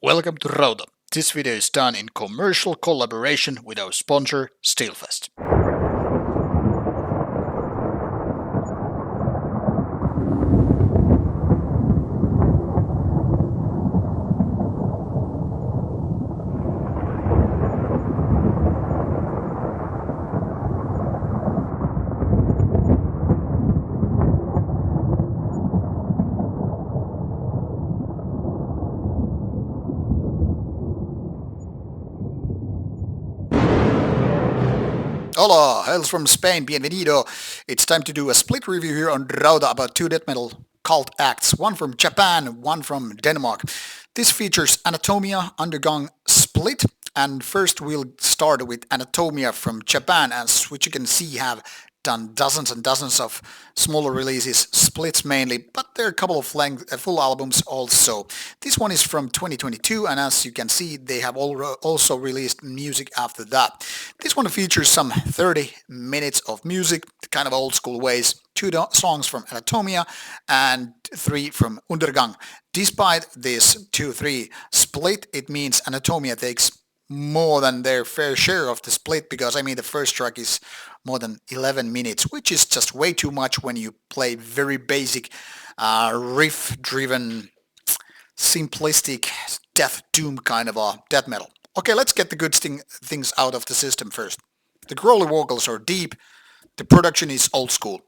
Welcome to Rauta. This video is done in commercial collaboration with our sponsor, Steelfest. Hola, hails from Spain, bienvenido. It's time to do a split review here on Rauta about two death metal cult acts, one from Japan, one from Denmark. This features Anatomia, Undergang split, and first we'll start with Anatomia from Japan, as which you can see have done dozens and dozens of smaller releases, splits mainly, but there are a couple of full albums also. This one is from 2022, and as you can see, they have also released music after that. This one features some 30 minutes of music, kind of old school ways, two songs from Anatomia and three from Undergang. Despite this 2-3 split, it means Anatomia takes more than their fair share of the split, because I mean the first track is more than 11 minutes, which is just way too much when you play very basic riff-driven, simplistic death doom kind of a death metal. Okay, let's get the good things out of the system first. The growly vocals are deep, the production is old school.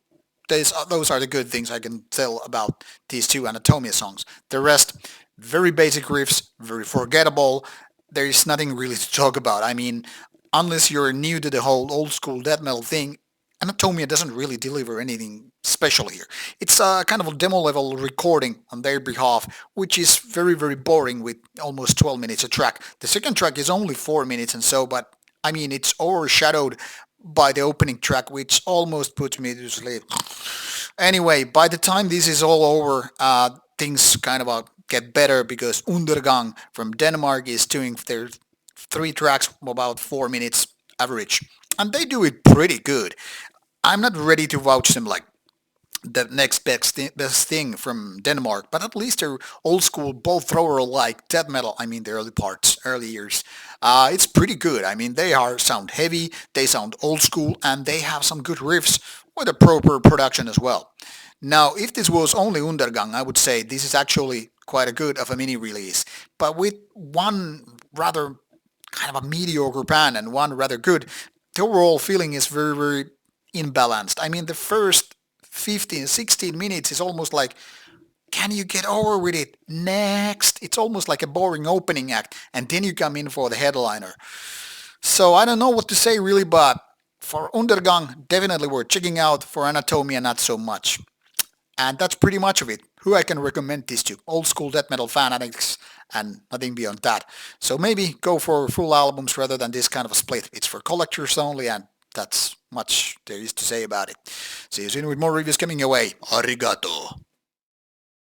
Those are the good things I can tell about these two Anatomia songs. The rest, very basic riffs, very forgettable. There is nothing really to talk about. I mean, unless you're new to the whole old school death metal thing, Anatomia doesn't really deliver anything special here. It's a kind of a demo level recording on their behalf, which is very, very boring with almost 12 minutes a track. The second track is only 4 minutes and so, but I mean, it's overshadowed by the opening track, which almost puts me to sleep. Anyway, by the time this is all over, things kind of get better, because Undergang from Denmark is doing their 3 tracks about 4 minutes average, and they do it pretty good. I'm not ready to vouch them like the next best thing from Denmark, but at least they're old school, both thrower like death metal. I mean the early years. It's pretty good. I mean sound heavy, they sound old school, and they have some good riffs with a proper production as well. Now, if this was only Undergang, I would say this is actually quite a good of a mini release, but with one rather kind of a mediocre band and one rather good, the overall feeling is very, very imbalanced. I mean, the first 15, 16 minutes is almost like, can you get over with it? Next. It's almost like a boring opening act, and then you come in for the headliner. So I don't know what to say really, but for Undergang, definitely worth checking out. For Anatomia, not so much. And that's pretty much of it. Who I can recommend this to? Old school death metal fanatics and nothing beyond that. So maybe go for full albums rather than this kind of a split. It's for collectors only, and that's much there is to say about it. See you soon with more reviews coming your way. Arigato.